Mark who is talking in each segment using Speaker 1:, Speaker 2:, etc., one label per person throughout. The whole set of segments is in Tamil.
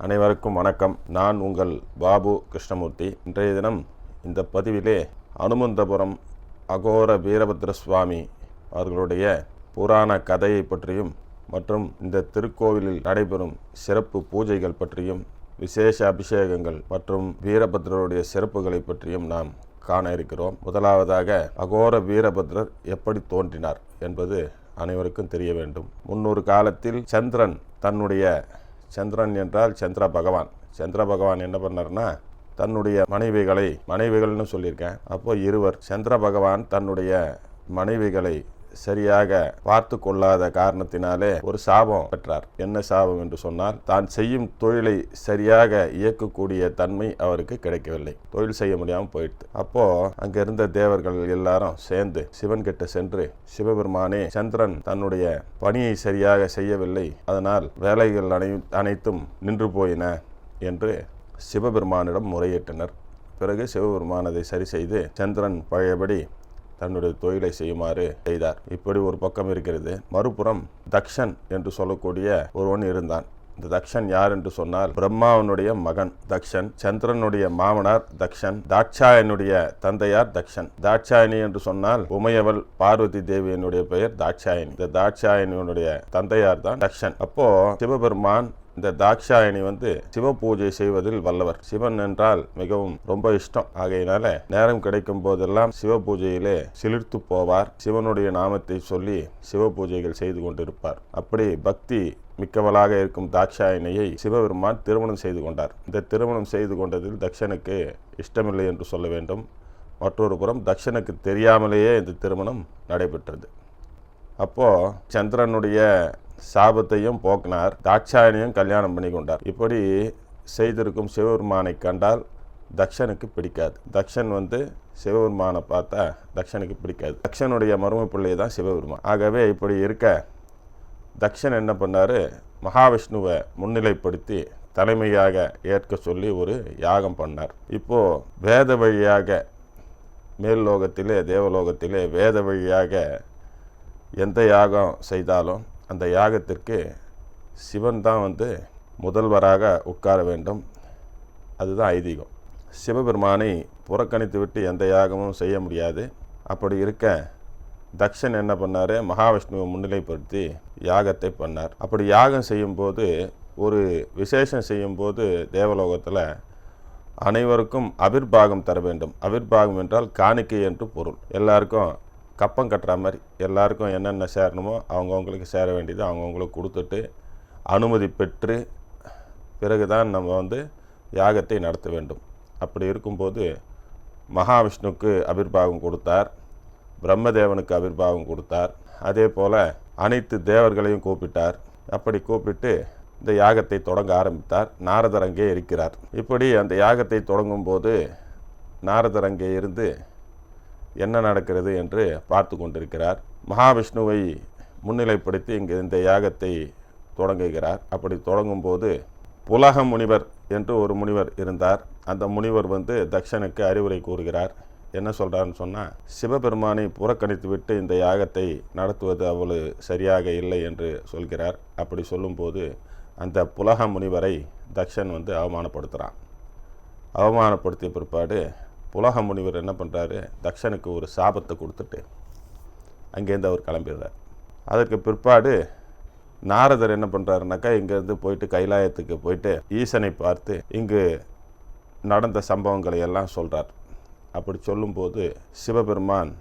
Speaker 1: அனைவருக்கும் வணக்கம். நான் உங்கள் பாபு கிருஷ்ணமூர்த்தி. இன்றைய தினம் இந்த பதிவிலே அனுமந்தபுரம் அகோர வீரபத்ர சுவாமி அவர்களுடைய புராண கதையை பற்றியும் மற்றும் இந்த திருக்கோவிலில் நடைபெறும் சிறப்பு பூஜைகள் பற்றியும் விசேஷ அபிஷேகங்கள் மற்றும் வீரபத்ரருடைய சிறப்புகளை பற்றியும் நாம் காண இருக்கிறோம். முதலாவதாக அகோர வீரபத்ரர் எப்படி தோன்றினார் என்பது அனைவருக்கும் தெரிய வேண்டும். முன்னொரு காலத்தில் சந்திரன் என்றால் சந்திர பகவான் என்ன பண்ணார்னா தன்னுடைய மனைவிகள்னு சொல்லியிருக்கேன். அப்போ இருவர் சந்திர பகவான் தன்னுடைய மனைவிகளை சரியாக பார்த்து கொள்ளாத காரணத்தினாலே ஒரு சாபம் பெற்றார். என்ன சாபம் என்று சொன்னால், தான் செய்யும் தொழிலை சரியாக இயக்கக்கூடிய தன்மை அவருக்கு கிடைக்கவில்லை. தொழில் செய்ய முடியாமல் போயிடுது. அப்போ அங்க இருந்த தேவர்கள் எல்லாரும் சேர்ந்து சிவன் கிட்ட சென்று, சிவபெருமானே, சந்திரன் தன்னுடைய பணியை சரியாக செய்யவில்லை, அதனால் வேலைகள் அனைத்தும் நின்று போயின என்று சிவபெருமானிடம் முறையிட்டனர். பிறகு சிவபெருமான் அதை சரி செய்து சந்திரன் பழையபடி தன்னுடைய தொழிலை செய்யுமாறு செய்தார். இப்படி ஒரு பக்கம் இருக்கிறது. மறுபுறம் தக்ஷன் என்று சொல்லக்கூடிய ஒருவன் இருந்தான். இந்த தக்ஷன் யார் என்று சொன்னால், பிரம்மாவனுடைய மகன் தக்ஷன், சந்திரனுடைய மாமனார் தக்ஷன், தாட்சாயனுடைய தந்தையார் தக்ஷன். தாட்சாயணி என்று சொன்னால் உமையவள் பார்வதி தேவியினுடைய பெயர் தாட்சாயணி. இந்த தாட்சாயணியுடைய தந்தையார் தான் தக்ஷன். அப்போ சிவபெருமான் இந்த தாட்சாயணி சிவ பூஜை செய்வதில் வல்லவர். சிவன் என்றால் மிகவும் ரொம்ப இஷ்டம். ஆகையினால நேரம் கிடைக்கும் போதெல்லாம் சிவ பூஜையிலே சிலிர்த்து போவார். சிவனுடைய நாமத்தை சொல்லி சிவ பூஜைகள் செய்து கொண்டிருப்பார். அப்படி பக்தி மிக்கவளாக இருக்கும் தாட்சாயணியை சிவபெருமான் திருமணம் செய்து கொண்டார். இந்த திருமணம் செய்து கொண்டதில் தக்ஷனுக்கு இஷ்டமில்லை என்று சொல்ல வேண்டும். மற்றொரு புறம் தக்ஷனுக்கு தெரியாமலேயே இந்த திருமணம் நடைபெற்றது. அப்போ சந்திரனுடைய சாபத்தையும் போக்கினார், தாட்சாயணியும் கல்யாணம் பண்ணி கொண்டார். இப்படி செய்திருக்கும் சிவபெருமானை கண்டால் தக்ஷனுக்கு பிடிக்காது. தக்ஷன் சிவபெருமானை பார்த்தா தக்ஷனுக்கு பிடிக்காது. தக்ஷனுடைய மரும பிள்ளை தான் சிவபெருமான். ஆகவே இப்படி இருக்க தக்ஷன் என்ன பண்ணாரு, மகாவிஷ்ணுவை முன்னிலைப்படுத்தி தலைமையாக ஏற்க சொல்லி ஒரு யாகம் பண்ணார். இப்போ வேத வழியாக மேல் லோகத்திலே தேவலோகத்திலே வேத வழியாக எந்த யாகம் செய்தாலும் அந்த யாகத்திற்கு சிவன் தான் முதல்வராக உட்கார வேண்டும். அதுதான் ஐதீகம். சிவபெருமானை புறக்கணித்து விட்டு எந்த யாகமும் செய்ய முடியாது. அப்படி இருக்க தக்ஷன் என்ன பண்ணார், மகாவிஷ்ணுவை முன்னிலைப்படுத்தி யாகத்தை பண்ணார். அப்படி யாகம் செய்யும்போது, ஒரு விசேஷம் செய்யும்போது தேவலோகத்தில் அனைவருக்கும் அபிர்பாகம் தர வேண்டும். அபிர்பாகம் என்றால் காணிக்கை என்று பொருள். எல்லாருக்கும் கப்பம் கட்டுற மாதிரி எல்லாருக்கும் என்னென்ன சேரணுமோ அவங்கவுங்களுக்கு சேர வேண்டியது அவங்கவுங்களுக்கு கொடுத்துட்டு அனுமதி பெற்று பிறகுதான் நம்ம யாகத்தை நடத்த வேண்டும். அப்படி இருக்கும்போது மகாவிஷ்ணுக்கு அபிர்பாகம் கொடுத்தார், பிரம்மதேவனுக்கு அபிர்பாகம் கொடுத்தார். அதே போல் அனைத்து தேவர்களையும் கூப்பிட்டார். அப்படி கூப்பிட்டு இந்த யாகத்தை தொடங்க ஆரம்பித்தார். நாரதர் அங்கே இருக்கிறார். இப்படி அந்த யாகத்தை தொடங்கும் போது நாரதர் அங்கே இருந்து என்ன நடக்கிறது என்று பார்த்து கொண்டிருக்கிறார். மகாவிஷ்ணுவை முன்னிலைப்படுத்தி இங்கே இந்த யாகத்தை தொடங்குகிறார். அப்படி தொடங்கும் போது புலக முனிவர் என்று ஒரு முனிவர் இருந்தார். அந்த முனிவர் தக்ஷனுக்கு அறிவுரை கூறுகிறார். என்ன சொல்கிறாருன்னு சொன்னால், சிவபெருமானை புறக்கணித்து விட்டு இந்த யாகத்தை நடத்துவது அவ்வளவு சரியாக இல்லை என்று சொல்கிறார். அப்படி சொல்லும்போது அந்த புலக முனிவரை தக்ஷன் அவமானப்படுத்துகிறான். அவமானப்படுத்திய பிற்பாடு புலக முனிவர் என்ன பண்ணுறாரு, தக்ஷனுக்கு ஒரு சாபத்தை கொடுத்துட்டு அங்கேருந்து அவர் கிளம்பிடுறார். அதற்கு பிற்பாடு நாரதர் என்ன பண்ணுறாருனாக்கா, இங்கேருந்து போயிட்டு கைலாயத்துக்கு போயிட்டு ஈசனை பார்த்து இங்கு நடந்த சம்பவங்களை எல்லாம் சொல்கிறார். அப்படி சொல்லும்போது சிவபெருமான்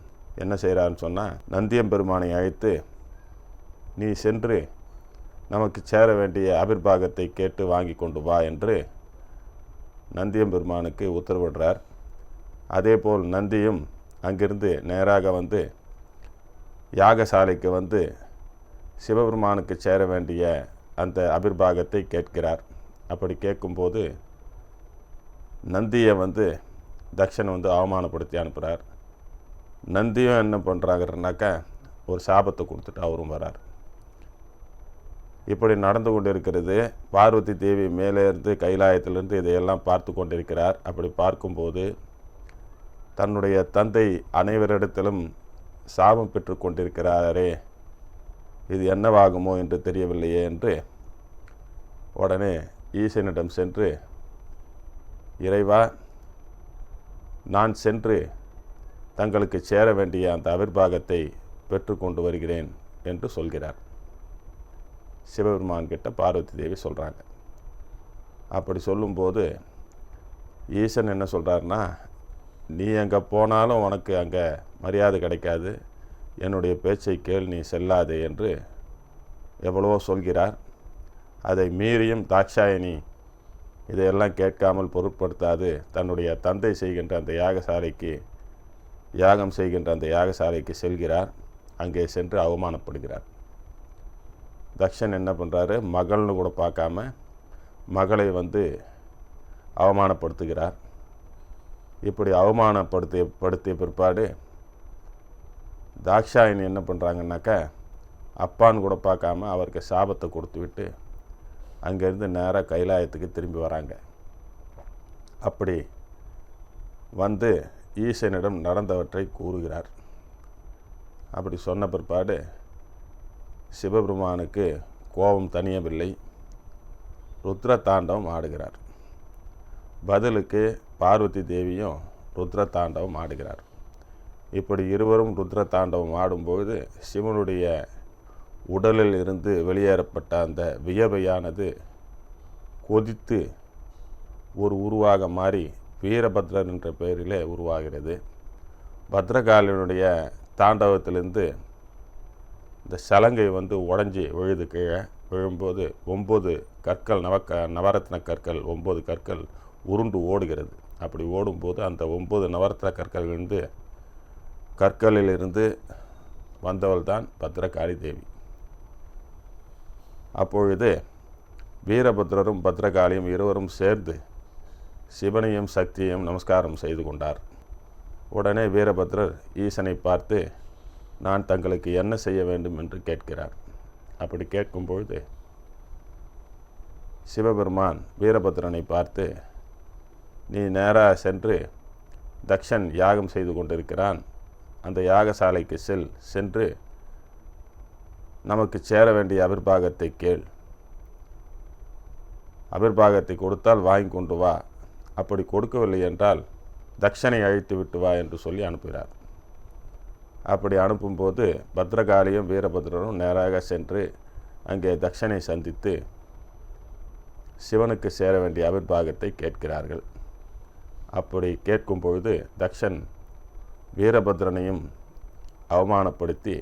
Speaker 1: என்ன செய்கிறாருன்னு சொன்னால், நந்தியம்பெருமானை அழைத்து, நீ சென்று நமக்கு சேர வேண்டிய அபிர்பாகத்தை கேட்டு வாங்கி கொண்டு வா என்று நந்தியம்பெருமானுக்கு உத்தரவிடுறார். அதேபோல் நந்தியும் அங்கிருந்து நேராக யாகசாலைக்கு சிவபெருமானுக்கு சேர வேண்டிய அந்த அபிர்பாகத்தை கேட்கிறார். அப்படி கேட்கும்போது நந்தியை தக்ஷன் அவமானப்படுத்தி அனுப்புகிறார். நந்தியும் என்ன பண்ணுறாங்கன்னாக்கா ஒரு சாபத்தை கொடுத்துட்டு அவரும் வரார். இப்படி நடந்து கொண்டு இருக்கிறது. பார்வதி தேவி மேலே இருந்து கைலாயத்திலிருந்து இதையெல்லாம் பார்த்து கொண்டிருக்கிறார். அப்படி பார்க்கும்போது தன்னுடைய தந்தை அனைவரிடத்திலும் சாபம் பெற்று கொண்டிருக்கிறாரே, இது என்னவாகுமோ என்று தெரியவில்லையே என்று உடனே ஈசனிடம் சென்று, இறைவா, நான் சென்று தங்களுக்கு சேர வேண்டிய அந்த அவிர்வாகத்தை பெற்றுக்கொண்டு வருகிறேன் என்று சொல்கிறார். சிவபெருமான் கிட்ட பார்வதி தேவி சொல்கிறாங்க. அப்படி சொல்லும்போது ஈசன் என்ன சொல்கிறாருன்னா, நீ எங்கே போனாலும் உனக்கு அங்கே மரியாதை கிடைக்காது, என்னுடைய பேச்சை கேள், நீ செல்லாதே என்று எவ்வளவோ சொல்கிறார். அதை மீறியும் தாட்சாயணி இதையெல்லாம் கேட்காமல் பொருட்படுத்தாது தன்னுடைய தந்தை செய்கின்ற அந்த யாகம் செய்கின்ற அந்த யாகசாலைக்கு செல்கிறார். அங்கே சென்று அவமானப்படுகிறார். தக்ஷன் என்ன பண்ணுறாரு, மகள்னு கூட பார்க்காம மகளை அவமானப்படுத்துகிறார். இப்படி அவமானப்படுத்திய பிற்பாடு தாக்ஷாயணி என்ன பண்ணுறாங்கன்னாக்கா, அப்பான்னு கூட பார்க்காம அவருக்கு சாபத்தை கொடுத்து விட்டு அங்கேருந்து நேராக கைலாயத்துக்கு திரும்பி வராங்க. அப்படி ஈசனிடம் நடந்தவற்றை கூறுகிறார். அப்படி சொன்ன பிற்பாடு சிவபெருமானுக்கு கோபம் தணியவில்லை. ருத்ர தாண்டவம் ஆடுகிறார். பதிலுக்கு பார்வதி தேவியும் ருத்ர தாண்டவம் ஆடுகிறார். இப்படி இருவரும் ருத்ர தாண்டவம் ஆடும்போது சிவனுடைய உடலில் இருந்து வெளியேறப்பட்ட அந்த வியர்வையானது கொதித்து ஒரு உருவாக மாறி வீரபத்ரர் என்ற பெயரிலே உருவாகிறது. பத்ரகாளியினுடைய தாண்டவத்திலிருந்து இந்த சலங்கை உடஞ்சி விழுது. கீழே விழும்போது 9 கற்கள், நவரத்ன கற்கள், 9 கற்கள் உருண்டு ஓடுகிறது. அப்படி ஓடும்போது அந்த 9 நவரத்ன கற்களிலிருந்து வந்தவள் தான் பத்ரகாளி தேவி. அப்பொழுது வீரபத்ரரும் பத்ரகாளியும் இருவரும் சேர்ந்து சிவனையும் சக்தியையும் நமஸ்காரம் செய்து கொண்டார். உடனே வீரபத்ரர் ஈசனை பார்த்து, நான் தங்களுக்கு என்ன செய்ய வேண்டும் என்று கேட்கிறார். அப்படி கேட்கும்பொழுது சிவபெருமான் வீரபத்ரனை பார்த்து, நீ நேராக சென்று தக்ஷன் யாகம் செய்து கொண்டிருக்கிறான், அந்த யாகசாலைக்கு சென்று நமக்கு சேர வேண்டிய அவிர்வாகத்தை கேள், அவிர்வாகத்தை கொடுத்தால் வாங்கி கொண்டு வா, அப்படி கொடுக்கவில்லை என்றால் தக்ஷனை அழைத்து விட்டு வா என்று சொல்லி அனுப்புகிறார். அப்படி அனுப்பும்போது பத்ரகாளியும் வீரபத்ரரும் நேராக சென்று அங்கே தக்ஷனை சந்தித்து சிவனுக்கு சேர வேண்டிய அவிர்வாகத்தை கேட்கிறார்கள். அப்படி கேட்கும் பொழுது தக்ஷன் வீரபத்ரனையும் அவமானப்படுத்தி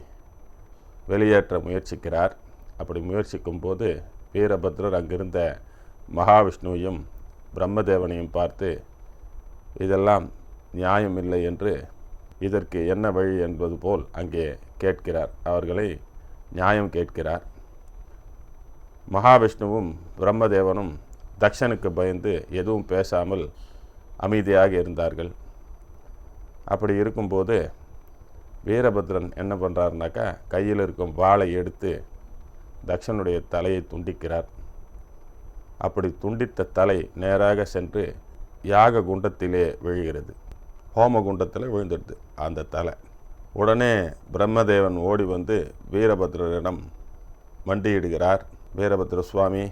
Speaker 1: வெளியேற்ற முயற்சிக்கிறார். அப்படி முயற்சிக்கும் போது வீரபத்ரர் அங்கிருந்த மகாவிஷ்ணுவையும் பிரம்மதேவனையும் பார்த்து, இதெல்லாம் நியாயம் இல்லை என்று, இதற்கு என்ன வழி என்பது போல் அங்கே கேட்கிறார். அவர்களை நியாயம் கேட்கிறார். மகாவிஷ்ணுவும் பிரம்மதேவனும் தக்ஷனுக்கு பயந்து எதுவும் பேசாமல் அமைதியாக இருந்தார்கள். அப்படி இருக்கும்போது வீரபத்ரன் என்ன பண்ணுறாருனாக்கா, கையில் இருக்கும் வாளை எடுத்து தக்ஷனுடைய தலையை துண்டிக்கிறார். அப்படி துண்டித்த தலை நேராக சென்று யாக குண்டத்திலே விழுகிறது. ஹோம குண்டத்தில் விழுந்துடுது அந்த தலை. உடனே பிரம்மதேவன் ஓடி வீரபத்ரரிடம் மண்டியிடுகிறார். வீரபத்ர சுவாமி,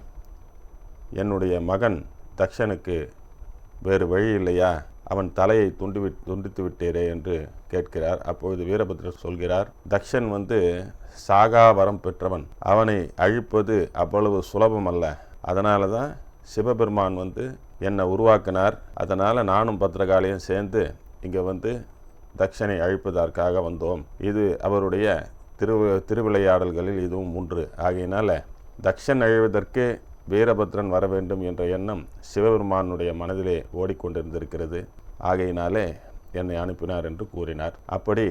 Speaker 1: என்னுடைய மகன் தக்ஷனுக்கு வேறு வழி இல்லையா, அவன் தலையை துண்டித்து விட்டீரே என்று கேட்கிறார். அப்பொழுது வீரபத்ரர் சொல்கிறார், தக்ஷன் சாகா வரம் பெற்றவன், அவனை அழிப்பது அவ்வளவு சுலபம் அல்ல. அதனால தான் சிவபெருமான் என்னை உருவாக்கினார். அதனால் நானும் பத்ரகாளியும் சேர்ந்து இங்கே தக்ஷனை அழிப்பதற்காக வந்தோம். இது அவருடைய திருவிளையாடல்களில் இதுவும் ஒன்று. ஆகையினால தக்ஷன் அழிவதற்கு வீரபத்ரன் வர வேண்டும் என்ற எண்ணம் சிவபெருமானுடைய மனதிலே ஓடிக்கொண்டிருந்திருக்கிறது. ஆகையினாலே என்னை அனுப்பினார் என்று கூறினார். அப்படி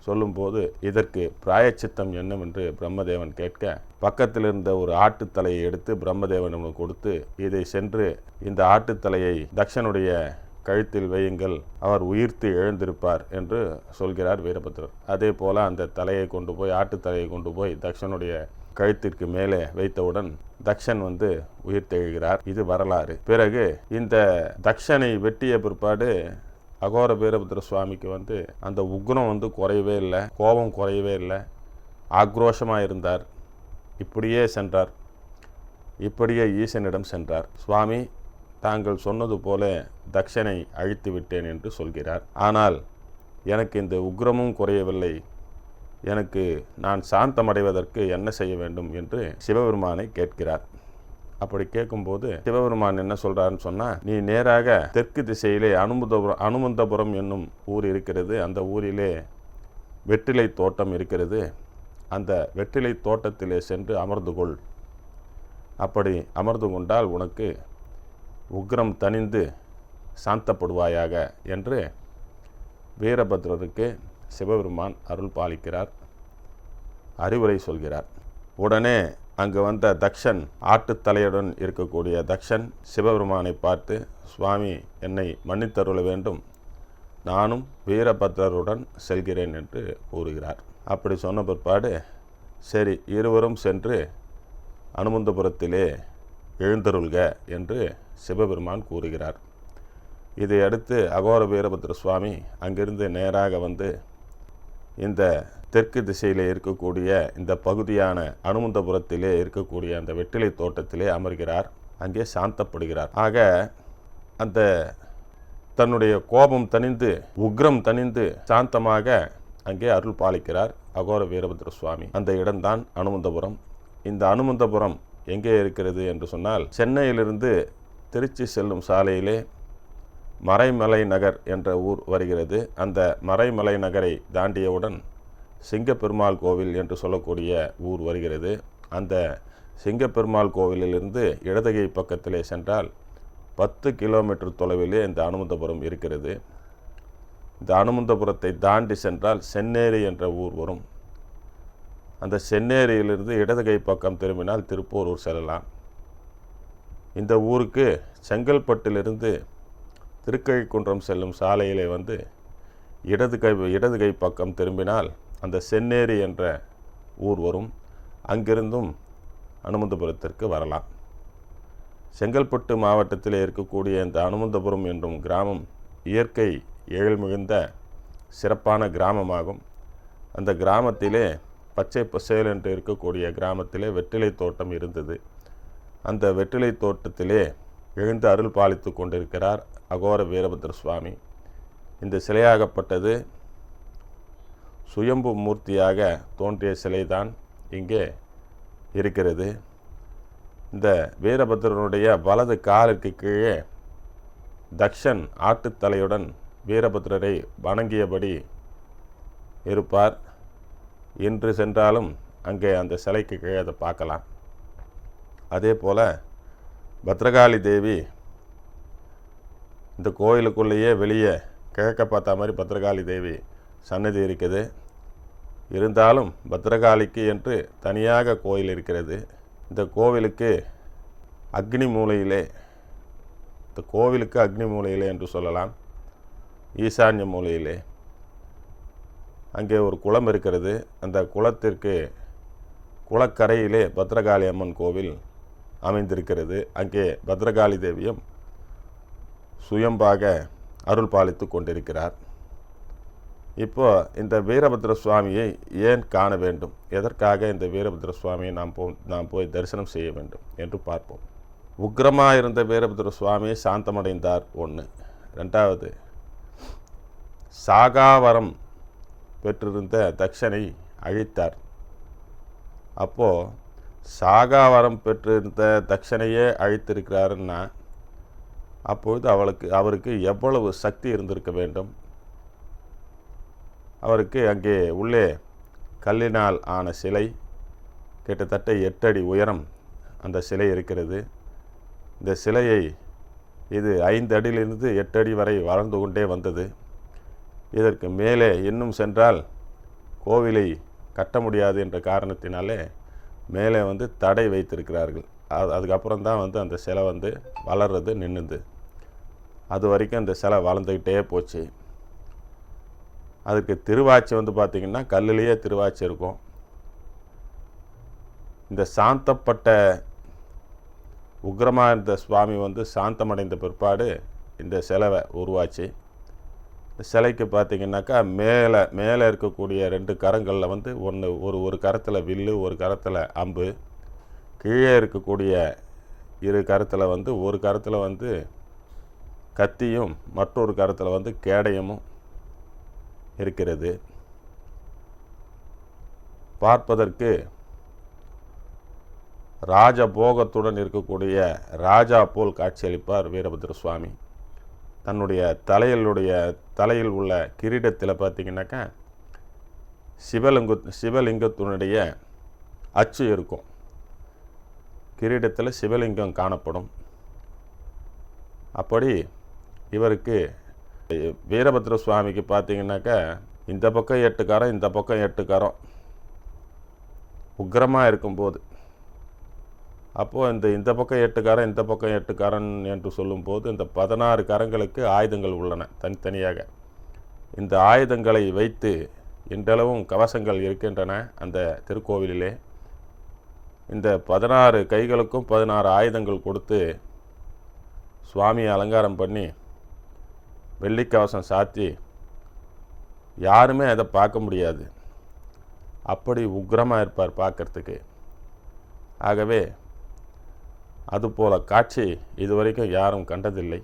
Speaker 1: சொல்லும்போது இதற்கு பிராயச்சித்தம் என்னவென்று பிரம்மதேவன் கேட்க, பக்கத்தில் இருந்த ஒரு ஆட்டுத்தலையை எடுத்து பிரம்மதேவனிடம் கொடுத்து, இதை சென்று இந்த ஆட்டுத்தலையை தக்ஷனுடைய கழுத்தில் வையுங்கள், அவர் உயிர்த்து எழுந்திருப்பார் என்று சொல்கிறார் வீரபத்ரர். அதே போல அந்த தலையை கொண்டு போய், ஆட்டுத்தலையை கொண்டு போய் தக்ஷனுடைய கழுத்திற்கு மேலே வைத்தவுடன் தக்ஷன் உயிர் தெழுகிறார். இது வரலாறு. பிறகு இந்த தக்ஷனை வெட்டிய பிற்பாடு அகோர வீரபத்ர சுவாமிக்கு அந்த உக்ரம் குறையவே இல்லை, கோபம் குறையவே இல்லை, ஆக்ரோஷமாக இருந்தார். இப்படியே சென்றார். இப்படியே ஈசனிடம் சென்றார். சுவாமி, தாங்கள் சொன்னது போல தக்ஷனை அழித்து விட்டேன் என்று சொல்கிறார். ஆனால் எனக்கு இந்த உக்ரமும் குறையவில்லை. நான் சாந்தமடைவதற்கு என்ன செய்ய வேண்டும் என்று சிவபெருமானை கேட்கிறார். அப்படி கேட்கும்போது சிவபெருமான் என்ன சொல்றாருன்னு சொன்னா, நீ நேராக தெற்கு திசையிலே அனுமந்தபுரம் என்னும் ஊர் இருக்கிறது. அந்த ஊரிலே வெற்றிலை தோட்டம் இருக்கிறது. அந்த வெற்றிலை தோட்டத்திலே சென்று அமர்ந்து கொள். அப்படி அமர்ந்து கொண்டால் உனக்கு உக்ரம் தணிந்து சாந்தப்படுவாயாக என்று வீரபத்ரருக்கு சிவபெருமான் அருள் பாலிக்கிறார், அறிவுரை சொல்கிறார். உடனே அங்கு வந்த தக்ஷன், ஆட்டுத்தலையுடன் இருக்கக்கூடிய தக்ஷன் சிவபெருமானை பார்த்து, சுவாமி, என்னை மன்னித்தருள வேண்டும், நானும் வீரபத்ரருடன் செல்கிறேன் என்று கூறுகிறார். அப்படி சொன்ன பிற்பாடு, சரி, இருவரும் சென்று அனுமந்தபுரத்திலே எழுந்தருள்க என்று சிவபெருமான் கூறுகிறார். இதையடுத்து அகோர வீரபத்ர சுவாமி அங்கிருந்து நேராக வந்து இந்த தெற்கு திசையிலே இருக்கக்கூடிய இந்த பகுதியான அனுமந்தபுரத்திலே இருக்கக்கூடிய அந்த வெற்றிலை தோட்டத்திலே அமர்கிறார். அங்கே சாந்தப்படுகிறார். ஆக அந்த தன்னுடைய கோபம் தணிந்து உக்ரம் தணிந்து சாந்தமாக அங்கே அருள் பாலிக்கிறார் அகோர வீரபத்ர சுவாமி. அந்த இடம்தான் அனுமந்தபுரம். இந்த அனுமந்தபுரம் எங்கே இருக்கிறது என்று சொன்னால், சென்னையிலிருந்து திருச்சி செல்லும் சாலையிலே மறைமலை நகர் என்ற ஊர் வருகிறது. அந்த மறைமலை நகரை தாண்டியவுடன் சிங்கப்பெருமாள் கோவில் என்று சொல்லக்கூடிய ஊர் வருகிறது. அந்த சிங்கப்பெருமாள் கோவிலிலிருந்து இடதுகை பக்கத்திலே சென்றால் 10 கிலோமீட்டர் தொலைவிலே இந்த அனுமந்தபுரம் இருக்கிறது. இந்த அனுமந்தபுரத்தை தாண்டி சென்றால் சென்னேரி என்ற ஊர் வரும். அந்த சென்னேரியிலிருந்து இடதுகை பக்கம் திரும்பினால் திருப்போரூர் செல்லலாம். இந்த ஊருக்கு செங்கல்பட்டிலிருந்து திருக்கழிக்குன்றம் செல்லும் சாலையிலே வந்து இடதுகை பக்கம் திரும்பினால் அந்த சென்னேரி என்ற ஊர் வரும். அங்கிருந்தும் அனுமந்தபுரத்திற்கு வரலாம். செங்கல்பட்டு மாவட்டத்தில் இருக்கக்கூடிய இந்த அனுமந்தபுரம் என்னும் கிராமம் இயற்கை எழில் மிகுந்த சிறப்பான கிராமமாகும். அந்த கிராமத்திலே பச்சை பசேல் என்று இருக்கக்கூடிய கிராமத்திலே வெற்றிலை தோட்டம் இருந்தது. அந்த வெற்றிலை தோட்டத்திலே எழுந்து அருள் பாலித்து கொண்டிருக்கிறார் அகோர வீரபத்ர சுவாமி. இந்த சிலையாகப்பட்டது சுயம்பு மூர்த்தியாக தோன்றிய சிலைதான் இங்கே இருக்கிறது. இந்த வீரபத்ரனுடைய வலது காலுக்கு கீழே தக்ஷன் ஆட்டுத்தலையுடன் வீரபத்ரரை வணங்கியபடி இருப்பார். இன்று சென்றாலும் அங்கே அந்த சிலைக்கு கீழே அதை பார்க்கலாம். அதே போல் பத்ரகாளி தேவி இந்த கோயிலுக்குள்ளேயே வெளியே கிழக்க பார்த்த மாதிரி பத்ரகாளி தேவி சன்னதி இருக்குது. இருந்தாலும் பத்ரகாளிக்கு என்று தனியாக கோயில் இருக்கிறது. இந்த கோவிலுக்கு அக்னி மூலையிலே என்று சொல்லலாம், ஈசான்ய மூலையிலே அங்கே ஒரு குளம் இருக்கிறது. அந்த குளத்திற்கு குளக்கரையிலே பத்ரகாளி அம்மன் கோவில் அமைந்திருக்கிறது. அங்கே பத்ரகாளி தேவியும் சுயம்பாக அருள் பாலித்து கொண்டிருக்கிறார். இப்போ இந்த வீரபத்ர சுவாமியை ஏன் காண வேண்டும், எதற்காக இந்த வீரபத்ர சுவாமியை நாம் போய் தரிசனம் செய்ய வேண்டும் என்று பார்ப்போம். உக்ரமாக இருந்த வீரபத்ர சுவாமி சாந்தமடைந்தார். 1. 2வது, சாகாவரம் பெற்றிருந்த தக்ஷனை அழித்தார். அப்போது சாகாவரம் பெற்றிருந்த தக்ஷனையே அழித்திருக்கிறாருன்னா அப்பொழுது அவருக்கு எவ்வளவு சக்தி இருந்திருக்க வேண்டும். அவருக்கு அங்கே உள்ளே கல்லினால் ஆன சிலை, கிட்டத்தட்ட 8 அடி உயரம் அந்த சிலை இருக்கிறது. இந்த சிலையை இது 5 அடியிலிருந்து 8 அடி வரை வளர்ந்து கொண்டே வந்தது. இதற்கு மேலே இன்னும் சென்றால் கோவிலை கட்ட முடியாது என்ற காரணத்தினாலே மேலே தடை வைத்திருக்கிறார்கள். அதுக்கப்புறம் தான் அந்த சிலை வளர்றது நின்றுது. அது வரைக்கும் அந்த சிலை வளர்ந்துக்கிட்டே போச்சு. அதுக்கு திருவாச்சி பார்த்திங்கன்னா கல்லிலேயே திருவாச்சி இருக்கும். இந்த சாந்தப்பட்ட உக்ரமாக இருந்த சுவாமி சாந்தமடைந்த பிற்பாடு இந்த சிலை உருவாச்சு. இந்த சிலைக்கு பார்த்திங்கனாக்கா மேலே இருக்கக்கூடிய 2 கரங்களில் ஒரு கரத்தில் வில்லு, ஒரு கரத்தில் அம்பு, கீழே இருக்கக்கூடிய இரு கரத்தில் வந்து ஒரு கரத்தில் வந்து கத்தியும் மற்றொரு கரத்தில் வந்து கேடயமும் இருக்கிறது. பார்ப்பதற்கு ராஜபோகத்துடன் இருக்கக்கூடிய ராஜா போல் காட்சியளிப்பார் வீரபத்ர சுவாமி. தன்னுடைய தலையில் உள்ள கிரீடத்தில் பார்த்தீங்கன்னாக்கா சிவலிங்கத்தினுடைய அச்சு இருக்கும். கிரீடத்தில் சிவலிங்கம் காணப்படும். அப்படி இவருக்கு வீரபத்ர சுவாமிக்கு பார்த்தீங்கன்னாக்கா இந்த பக்கம் 8 கரம், இந்த பக்கம் 8 கரம் உக்கிரமாக இருக்கும்போது, அப்போது இந்த பக்கம் 8 கரம், இந்த பக்கம் 8 கரம் என்று சொல்லும்போது இந்த 16 கரங்களுக்கு ஆயுதங்கள் உள்ளன தனித்தனியாக. இந்த ஆயுதங்களை வைத்து இன்றளவும் கவசங்கள் இருக்கின்றன அந்த திருக்கோவிலிலே. இந்த 16 கைகளுக்கும் 16 ஆயுதங்கள் கொடுத்து சுவாமியை அலங்காரம் பண்ணி வெள்ளிக்கவசம் சாத்தி யாருமே அதை பார்க்க முடியாது. அப்படி உக்கிரமாக இருப்பார் பார்க்கறதுக்கு. ஆகவே அதுபோல காட்சி இதுவரைக்கும் யாரும் கண்டதில்லை,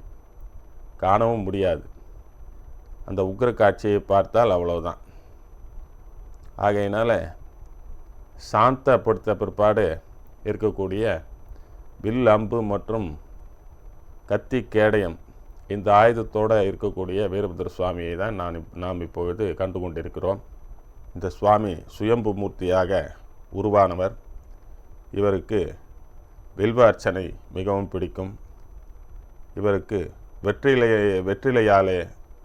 Speaker 1: காணவும் முடியாது. அந்த உக்கிர காட்சியை பார்த்தால் அவ்வளவுதான். ஆகையினால் சாந்தப்படுத்த பிற்பாடு இருக்கக்கூடிய வில், அம்பு மற்றும் கத்தி, கேடயம் இந்த ஆயுதத்தோடு இருக்கக்கூடிய வீரபத்ர சுவாமியை தான் நாம் இப்பொழுது கண்டு கொண்டிருக்கிறோம். இந்த சுவாமி சுயம்பு மூர்த்தியாக உருவானவர். இவருக்கு வில்வ அர்ச்சனை மிகவும் பிடிக்கும். இவருக்கு வெற்றிலையாலே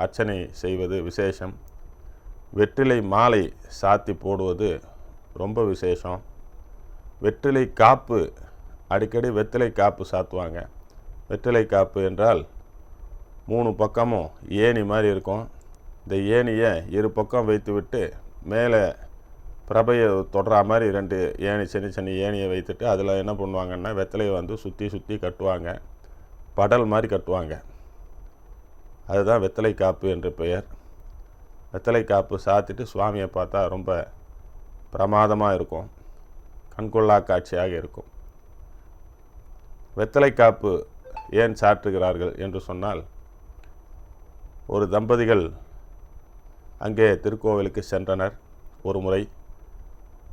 Speaker 1: அர்ச்சனை செய்வது விசேஷம். வெற்றிலை மாலை சாத்தி போடுவது ரொம்ப விசேஷம். வெற்றிலை காப்பு, அடிக்கடி வெற்றிலை காப்பு சாத்துவாங்க. வெற்றிலை காப்பு என்றால் 3 பக்கமும் ஏணி மாதிரி இருக்கும். இந்த ஏணியை இரு பக்கம் வைத்து விட்டு மேலே பிரபையை தொடுற மாதிரி 2 ஏணி, சின்ன ஏணியை வைத்துட்டு அதில் என்ன பண்ணுவாங்கன்னா வெத்தலையை வந்து சுற்றி கட்டுவாங்க. படல் மாதிரி கட்டுவாங்க. அதுதான் வெத்தலை காப்பு என்று பெயர். வெத்தலை காப்பு சாத்திட்டு சுவாமியை பார்த்தா ரொம்ப பிரமாதமாக இருக்கும், கண்கொள்ளா காட்சியாக இருக்கும். வெத்தலை காப்பு ஏன் சாற்றுகிறார்கள் என்று சொன்னால், ஒரு தம்பதிகள் அங்கே திருக்கோவிலுக்கு சென்றனர் ஒரு முறை.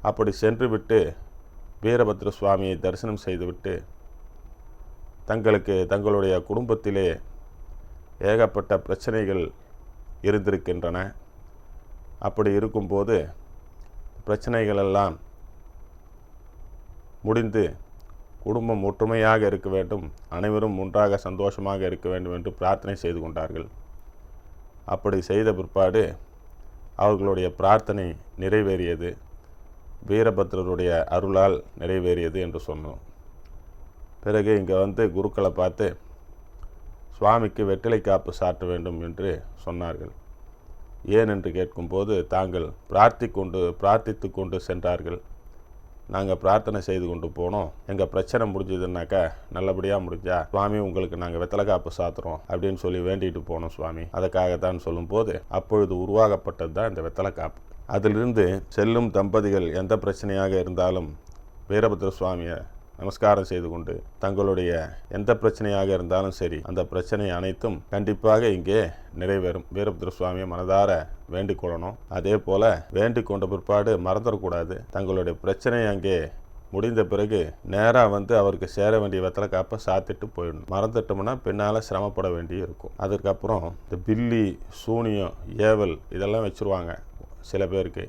Speaker 1: அப்படி சென்று விட்டு வீரபத்ர சுவாமியை தரிசனம் செய்துவிட்டு தங்களுடைய குடும்பத்திலே ஏகப்பட்ட பிரச்சனைகள் இருந்திருக்கின்றன. அப்படி இருக்கும்போது பிரச்சனைகளெல்லாம் முடிந்து குடும்பம் ஒற்றுமையாக இருக்க வேண்டும், அனைவரும் ஒன்றாக சந்தோஷமாக இருக்க வேண்டும் என்று பிரார்த்தனை செய்து கொண்டார்கள். அப்படி செய்த பிற்பாடு அவர்களுடைய பிரார்த்தனை நிறைவேறியது, வீரபத்ரருடைய அருளால் நிறைவேறியது என்று சொன்னோம். பிறகு இங்கே வந்து குருக்களை பார்த்து சுவாமிக்கு வெற்றிலை காப்பு சாட்ட வேண்டும் என்று சொன்னார்கள். ஏன் என்று கேட்கும்போது தாங்கள் பிரார்த்தித்து கொண்டு சென்றார்கள். நாங்கள் பிரார்த்தனை செய்து கொண்டு போனோம், எங்கள் பிரச்சனை முடிஞ்சதுன்னாக்கா நல்லபடியாக முடிஞ்சா சுவாமி உங்களுக்கு நாங்கள் வெத்தலை காப்பு சாத்துறோம் அப்படின்னு சொல்லி வேண்டிட்டு போனோம் சுவாமி, அதுக்காகத்தான் சொல்லும்போது அப்பொழுது உருவாக்கப்பட்டது தான் இந்த வெத்தலை காப்பு. அதிலிருந்து செல்லும் தம்பதிகள் எந்த பிரச்சனையாக இருந்தாலும் வீரபத்ர சுவாமியை நமஸ்காரம் செய்து கொண்டு தங்களுடைய எந்த பிரச்சனையாக இருந்தாலும் சரி அந்த பிரச்சனை அனைத்தும் கண்டிப்பாக இங்கே நிறைவேறும். வீரபத்ர சுவாமியை மனதார வேண்டிக் கொள்ளணும். அதே போல வேண்டிக் கொண்ட பிற்பாடு மறந்துடக்கூடாது. தங்களுடைய பிரச்சனை அங்கே முடிந்த பிறகு நேராக வந்து அவருக்கு சேர வேண்டிய வெத்தலை காப்பை சாத்திட்டு போயிடணும். மறந்துட்டோம்னா பின்னால் சிரமப்பட வேண்டி இருக்கும். அதுக்கப்புறம் இந்த பில்லி, சூனியம், ஏவல் இதெல்லாம் வச்சுருவாங்க சில பேருக்கு.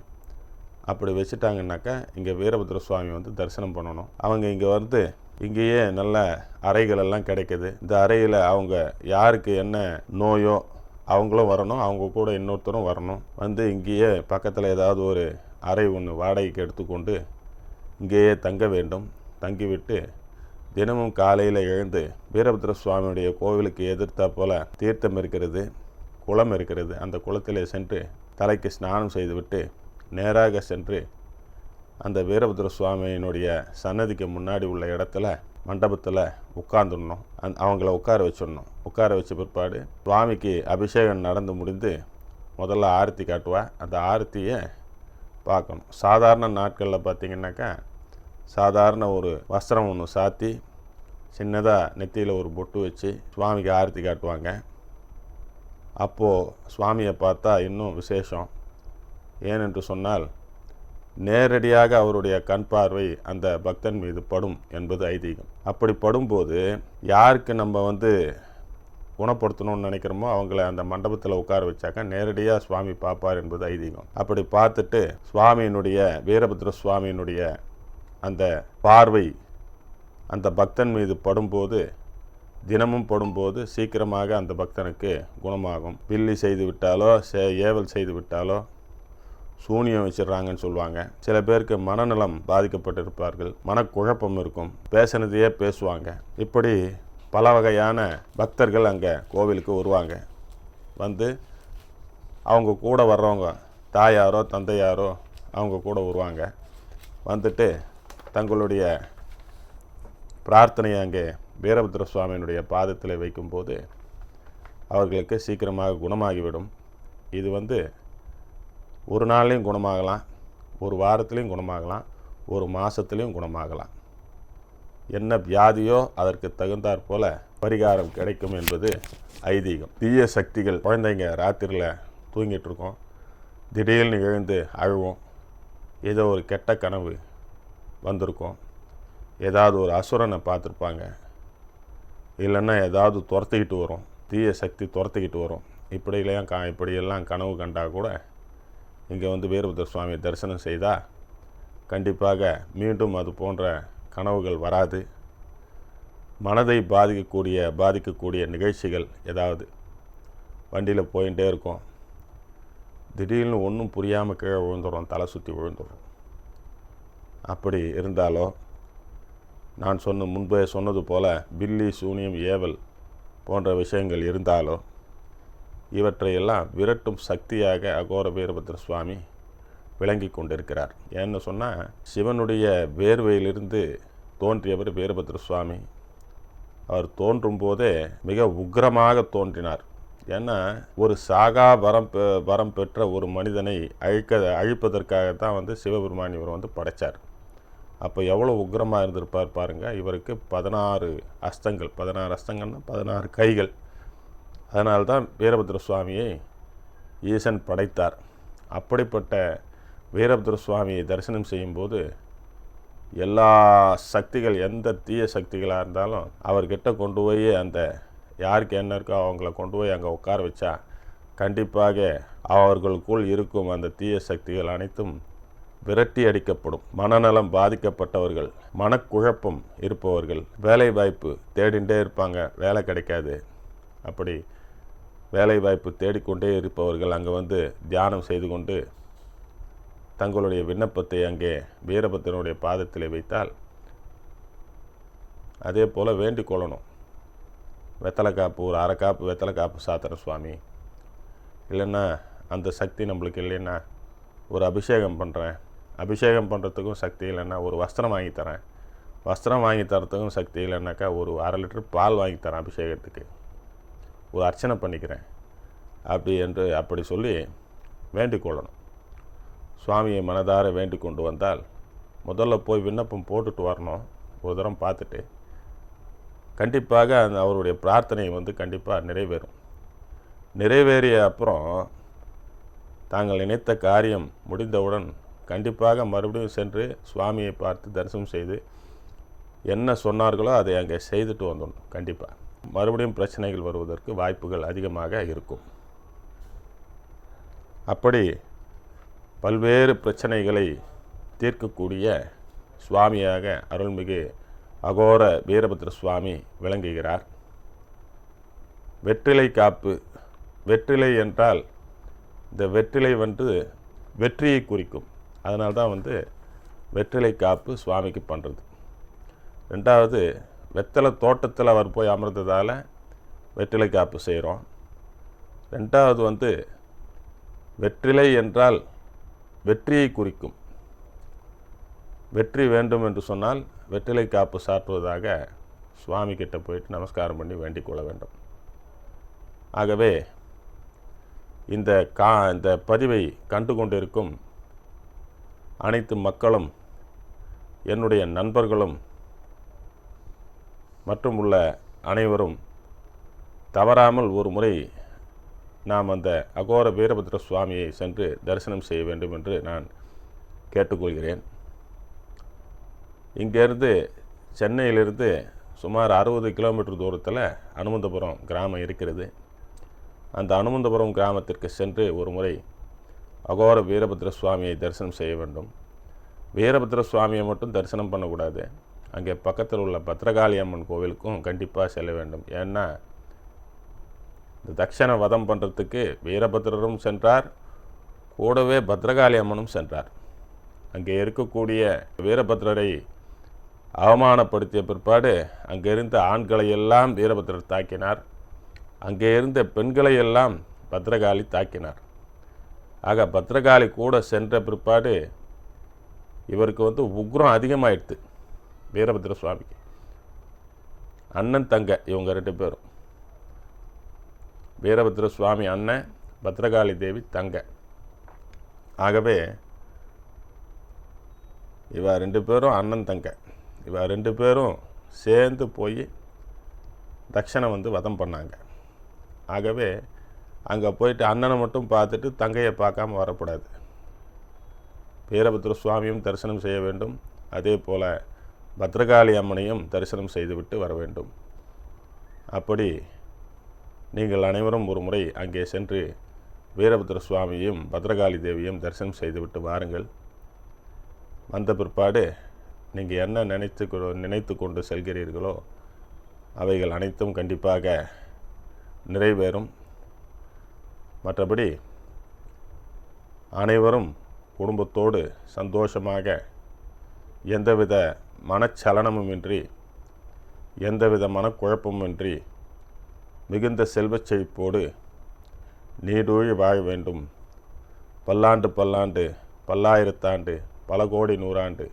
Speaker 1: அப்படி வச்சுட்டாங்கன்னாக்கா இங்கே வீரபத்ர சுவாமி வந்து தரிசனம் பண்ணணும். அவங்க இங்கே வந்து இங்கேயே நல்ல அறைகள் எல்லாம் கிடைக்குது. இந்த அறையில் அவங்க யாருக்கு என்ன நோயோ அவங்களும் வரணும், அவங்க கூட இன்னொருத்தரும் வரணும். வந்து இங்கேயே பக்கத்தில் ஏதாவது ஒரு அறை ஒன்று வாடகைக்கு எடுத்துக்கொண்டு இங்கேயே தங்க வேண்டும். தங்கிவிட்டு தினமும் காலையில் எழுந்து வீரபத்ர சுவாமியுடைய கோவிலுக்கு எதிர்த்தா போல் தீர்த்தம் இருக்கிறது, குளம் இருக்கிறது. அந்த குளத்திலே சென்று தலைக்கு ஸ்நானம் செய்துவிட்டு நேராக சென்று அந்த வீரபத்ர சுவாமியினுடைய சன்னதிக்கு முன்னாடி உள்ள இடத்துல மண்டபத்தில் உட்காந்துடணும். அவங்கள உட்கார வச்சிடணும். உட்கார வச்ச பிற்பாடு சுவாமிக்கு அபிஷேகம் நடந்து முடிந்து முதல்ல ஆரத்தி காட்டுவா. அந்த ஆரத்தியை பார்க்கணும். சாதாரண நாட்களில் பார்த்திங்கனாக்கா சாதாரண ஒரு வஸ்திரம் ஒன்று சாத்தி சின்னதாக நெத்தியில் ஒரு பொட்டு வச்சு சுவாமிக்கு ஆரத்தி காட்டுவாங்க. அப்போது சுவாமியை பார்த்தா இன்னும் விசேஷம். ஏனென்று சொன்னால் நேரடியாக அவருடைய கண் பார்வை அந்த பக்தன் மீது படும் என்பது ஐதீகம். அப்படி படும்போது யாருக்கு நம்ம குணப்படுத்தணும்னு நினைக்கிறோமோ அவங்கள அந்த மண்டபத்தில் உட்கார வச்சாக்கா நேரடியாக சுவாமி பார்ப்பார் என்பது ஐதீகம். அப்படி பார்த்துட்டு சுவாமியினுடைய வீரபத்ர சுவாமியினுடைய அந்த பார்வை அந்த பக்தன் மீது படும்போது, தினமும் படும்போது சீக்கிரமாக அந்த பக்தனுக்கு குணமாகும். பில்லி செய்து விட்டாலோ ஏவல் செய்து விட்டாலோ சூனியம் வச்சிடறாங்கன்னு சொல்லுவாங்க. சில பேருக்கு மனநலம் பாதிக்கப்பட்டிருப்பார்கள், மனக்குழப்பம் இருக்கும், பேசினதையே பேசுவாங்க. இப்படி பல வகையான பக்தர்கள் அங்கே கோவிலுக்கு வருவாங்க. அவங்க கூட வர்றவங்க தாயாரோ தந்தையாரோ அவங்க கூட வருவாங்க. வந்துட்டு தங்களுடைய பிரார்த்தனையை அங்கே வீரபத்ர சுவாமியினுடைய பாதத்தில் வைக்கும்போது அவர்களுக்கு சீக்கிரமாக குணமாகிவிடும். இது ஒரு நாள்லையும் குணமாகலாம், ஒரு வாரத்துலேயும் குணமாகலாம், ஒரு மாதத்துலேயும் குணமாகலாம். என்ன வியாதியோ அதற்கு தகுந்தாற் போல பரிகாரம் கிடைக்கும் என்பது ஐதீகம். தீய சக்திகள், குழந்தைங்க ராத்திரியில் தூங்கிட்டு இருக்கோம், திடீர்னு எழுந்து அழுவோம், ஏதோ ஒரு கெட்ட கனவு வந்திருக்கும், ஏதாவது ஒரு அசுரனை பார்த்துருப்பாங்க, இல்லைன்னா ஏதாவது துரத்திக்கிட்டு வரும், தீய சக்தி துரத்திக்கிட்டு வரும். இப்படியெல்லாம் கனவு கண்டால் கூட இங்கே வீரபத்ர சுவாமியை தரிசனம் செய்தால் கண்டிப்பாக மீண்டும் அது போன்ற கனவுகள் வராது. மனதை பாதிக்கக்கூடிய நிகழ்ச்சிகள், ஏதாவது வண்டியில் போயிட்டே இருக்கோம், திடீர்னு ஒன்றும் புரியாமல் கீழே விழுந்துடும், தலை சுற்றி விழுந்துடும். அப்படி இருந்தாலோ நான் முன்பே சொன்னது போல் பில்லி சூனியம் ஏவல் போன்ற விஷயங்கள் இருந்தாலோ இவற்றையெல்லாம் விரட்டும் சக்தியாக அகோர வீரபத்ர சுவாமி விளங்கி கொண்டிருக்கிறார். ஏன்னு சொன்னால் சிவனுடைய வேர்வையிலிருந்து தோன்றியவர் வீரபத்ர சுவாமி. அவர் தோன்றும் போதே மிக உக்கிரமாக தோன்றினார். ஏன்னா ஒரு சாகா வரம் பெற்ற ஒரு மனிதனை அழிப்பதற்காகத்தான் சிவபெருமான் இவர் படைத்தார். அப்போ எவ்வளோ உக்கிரமாக இருந்திருப்பார் பாருங்கள். இவருக்கு 16 அஸ்தங்கள், 16 அஸ்தங்கள்னா 16 கைகள். அதனால்தான் வீரபத்ர சுவாமியை ஈசன் படைத்தார். அப்படிப்பட்ட வீரபத்ர சுவாமியை தரிசனம் செய்யும்போது எல்லா சக்திகள், எந்த தீய சக்திகளாக இருந்தாலும் அவர்கிட்ட கொண்டு போய் யாருக்கு என்ன இருக்கோ அவங்கள கொண்டு போய் அங்கே உட்கார வச்சா கண்டிப்பாக அவர்களுக்குள் இருக்கும் அந்த தீய சக்திகள் அனைத்தும் விரட்டி அடிக்கப்படும். மனநலம் பாதிக்கப்பட்டவர்கள், மனக்குழப்பம் இருப்பவர்கள், வேலை வாய்ப்பு தேடிண்டே இருப்பாங்க, வேலை கிடைக்காது. அப்படி வேலை வாய்ப்பு தேடிக்கொண்டே இருப்பவர்கள் அங்கே தியானம் செய்து கொண்டு தங்களுடைய விண்ணப்பத்தை அங்கே வீரபத்ரனுடைய பாதத்தில் வைத்தால், அதே போல் வேண்டிக் கொள்ளணும். வெத்தலை காப்பு, ஒரு அரை காப்பு வெத்தலை காப்பு சாத்திர சுவாமி, இல்லைன்னா அந்த சக்தி நம்மளுக்கு இல்லைன்னா ஒரு அபிஷேகம் பண்ணுறேன், அபிஷேகம் பண்ணுறதுக்கும் சக்தி இல்லைன்னா ஒரு வஸ்திரம் வாங்கி தரேன், வஸ்திரம் வாங்கி தரத்துக்கும் சக்தி இல்லைன்னாக்கா ஒரு 1/2 லிட்டர் பால் வாங்கி தரேன், அபிஷேகத்துக்கு ஒரு அர்ச்சனை பண்ணிக்கிறேன் அப்படி சொல்லி வேண்டிக் கொள்ளணும். சுவாமியை மனதார வேண்டிக் கொண்டு வந்தால் முதல்ல போய் விண்ணப்பம் போட்டுட்டு வரணும். ஒரு தரம் பார்த்துட்டு கண்டிப்பாக அவருடைய பிரார்த்தனை கண்டிப்பாக நிறைவேறும். நிறைவேறிய அப்புறம் தாங்கள் நினைத்த காரியம் முடிந்தவுடன் கண்டிப்பாக மறுபடியும் சென்று சுவாமியை பார்த்து தரிசனம் செய்து என்ன சொன்னார்களோ அதை அங்கே செய்துட்டு வந்துடணும். கண்டிப்பாக மறுபடியும் பிரச்சனைகள் வருவதற்கு வாய்ப்புகள் அதிகமாக இருக்கும். அப்படி பல்வேறு பிரச்சனைகளை தீர்க்கக்கூடிய சுவாமியாக அருள்மிகு அகோர வீரபத்ர சுவாமி விளங்குகிறார். வெற்றிலை காப்பு, வெற்றிலை என்றால் இந்த வெற்றிலை வெற்றியை குறிக்கும். அதனால்தான் வெற்றிலை காப்பு சுவாமிக்கு பண்ணுறது. ரெண்டாவது, வெத்தலை தோட்டத்தில் அவர் போய் அமர்ந்ததால் வெற்றிலை காப்பு செய்கிறோம். ரெண்டாவது வெற்றிலை என்றால் வெற்றியை குறிக்கும். வெற்றி வேண்டும் என்று சொன்னால் வெற்றிலை காப்பு சாற்றுவதாக சுவாமி கிட்ட போயிட்டு நமஸ்காரம் பண்ணி வேண்டிக் கொள்ள வேண்டும். ஆகவே இந்த பதிவை கண்டு கொண்டிருக்கும் அனைத்து மக்களும், என்னுடைய நண்பர்களும் மற்றும் உள்ள அனைவரும் தவறாமல் ஒரு முறை நாம் அந்த அகோர வீரபத்ர சுவாமியை சென்று தரிசனம் செய்ய வேண்டும் என்று நான் கேட்டுக்கொள்கிறேன். இங்கேருந்து சென்னையிலிருந்து சுமார் 60 கிலோமீட்டர் தூரத்தில் அனுமந்தபுரம் கிராமம் இருக்கிறது. அந்த அனுமந்தபுரம் கிராமத்திற்கு சென்று ஒரு முறை அகோர வீரபத்ர சுவாமியை தரிசனம் செய்ய வேண்டும். வீரபத்ர சுவாமியை மட்டும் தரிசனம் பண்ணக்கூடாது, அங்கே பக்கத்தில் உள்ள பத்ரகாளி அம்மன் கோவிலுக்கும் கண்டிப்பாக செல்ல வேண்டும். ஏன்னா இந்த தக்ஷண வதம் பண்ணுறதுக்கு வீரபத்ரரும் சென்றார், கூடவே பத்ரகாளி அம்மனும் சென்றார். அங்கே இருக்கக்கூடிய வீரபத்ரரை அவமானப்படுத்திய பிற்பாடு அங்கே இருந்த ஆண்களை எல்லாம் வீரபத்ரர் தாக்கினார், அங்கே இருந்த பெண்களை எல்லாம் பத்ரகாளி தாக்கினார். ஆக பத்ரகாளி கூட சென்ற பிற்பாடு இவருக்கு உக்ரம் அதிகமாயிடுது. வீரபத்ர சுவாமிக்கு அண்ணன் தங்க இவங்க 2 பேரும், வீரபத்ர சுவாமி அண்ணன், பத்ரகாளி தேவி தங்க. ஆகவே இவ 2 பேரும் அண்ணன் தங்க, இவ 2 பேரும் சேர்ந்து போய் தக்ஷனை வதம் பண்ணாங்க. ஆகவே அங்கே போயிட்டு அண்ணனை மட்டும் பார்த்துட்டு தங்கையை பார்க்காம வரக்கூடாது. வீரபத்ர சுவாமியும் தரிசனம் செய்ய வேண்டும், அதே போல் பத்ரகாளி அம்மனையும் தரிசனம் செய்துவிட்டு வர வேண்டும். அப்படி நீங்கள் அனைவரும் ஒரு முறை அங்கே சென்று வீரபத்ர சுவாமியையும் பத்ரகாளி தேவியும் தரிசனம் செய்துவிட்டு வாருங்கள். வந்த பிற்பாடு நீங்கள் என்ன நினைத்து கொண்டு செல்கிறீர்களோ அவைகள் அனைத்தும் கண்டிப்பாக நிறைவேறும். மற்றபடி அனைவரும் குடும்பத்தோடு சந்தோஷமாக எந்தவித மனச்சலனமுமின்றி எந்தவித மனக்குழப்பமின்றி மிகுந்த செல்வச் செழிப்போடு நீடூழி வாழ வேண்டும். பல்லாண்டு பல்லாண்டு, பல்லாயிரத்தாண்டு, பல கோடி நூறாண்டு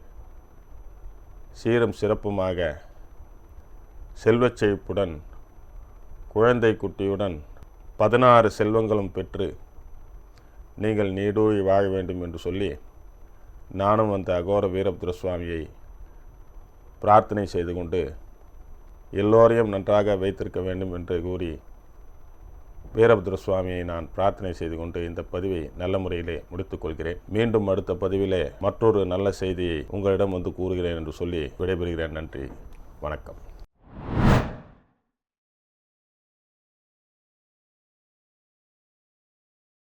Speaker 1: சீரும் சிறப்புமாக செல்வச் செழிப்புடன் குழந்தை குட்டியுடன் 16 செல்வங்களும் பெற்று நீங்கள் நீடூழி வாழ வேண்டும் என்று சொல்லி நானும் அந்த அகோர வீரபத்ர சுவாமியை பிரார்த்தனை செய்து கொண்டு எல்லோரையும் நன்றாக வைத்திருக்க வேண்டும் என்று கூறி வீரபத்ர சுவாமியை நான் பிரார்த்தனை செய்து கொண்டு இந்த பதிவை நல்ல முறையிலே முடித்துக்கொள்கிறேன். மீண்டும் அடுத்த பதிவிலே மற்றொரு நல்ல செய்தியை உங்களிடம் கூறுகிறேன் என்று சொல்லி விடைபெறுகிறேன். நன்றி, வணக்கம்.